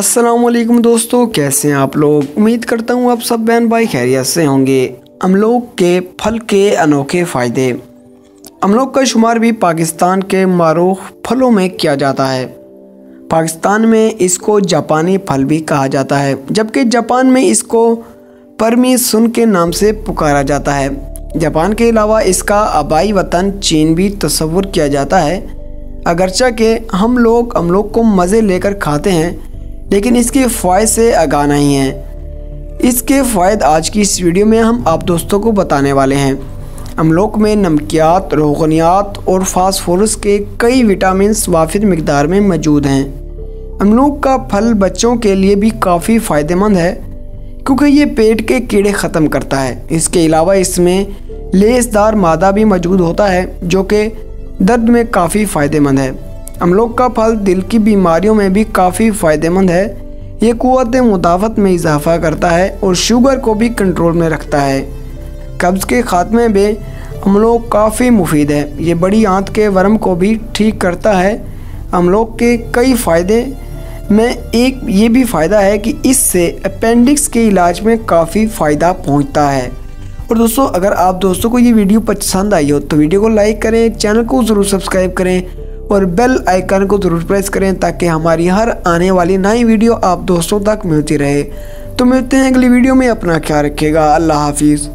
अस्सलामुअलैकुम दोस्तों, कैसे हैं आप लोग। उम्मीद करता हूँ आप सब बहन भाई खैरियत से होंगे। अमलोक के फल के अनोखे फ़ायदे। अमलोक का शुमार भी पाकिस्तान के मारूफ फलों में किया जाता है। पाकिस्तान में इसको जापानी फल भी कहा जाता है, जबकि जापान में इसको परमीसन के नाम से पुकारा जाता है। जापान के अलावा इसका आबाई वतन चीन भी तस्वुर किया जाता है। अगरचे कि हम लोग अमलोक को मज़े लेकर खाते हैं, लेकिन इसके फ़ायदे से आगाह नहीं हैं। इसके फ़ायदे आज की इस वीडियो में हम आप दोस्तों को बताने वाले हैं। अमलोक में नमकियात, रोगनियात और फास्फोरस के कई विटामिन वाफिर मिकदार में मौजूद हैं। अमलोक का फल बच्चों के लिए भी काफ़ी फ़ायदेमंद है, क्योंकि ये पेट के कीड़े ख़त्म करता है। इसके अलावा इसमें लेसदार मादा भी मौजूद होता है, जो कि दर्द में काफ़ी फ़ायदेमंद है। अमलोक का फल दिल की बीमारियों में भी काफ़ी फ़ायदेमंद है। ये क़ुव्वत मुदाफ़त में इजाफ़ा करता है और शुगर को भी कंट्रोल में रखता है। कब्ज़ के ख़ात्मे में अमलोक काफ़ी मुफीद है। ये बड़ी आंत के वर्म को भी ठीक करता है। अमलोक के कई फ़ायदे में एक ये भी फ़ायदा है कि इससे अपेंडिक्स के इलाज में काफ़ी फ़ायदा पहुंचता है। और दोस्तों, अगर आप दोस्तों को ये वीडियो पसंद आई हो तो वीडियो को लाइक करें, चैनल को ज़रूर सब्सक्राइब करें और बेल आइकन को ज़रूर प्रेस करें, ताकि हमारी हर आने वाली नई वीडियो आप दोस्तों तक मिलती रहे। तो मिलते हैं अगली वीडियो में। अपना ख्याल रखिएगा। अल्लाह हाफिज़।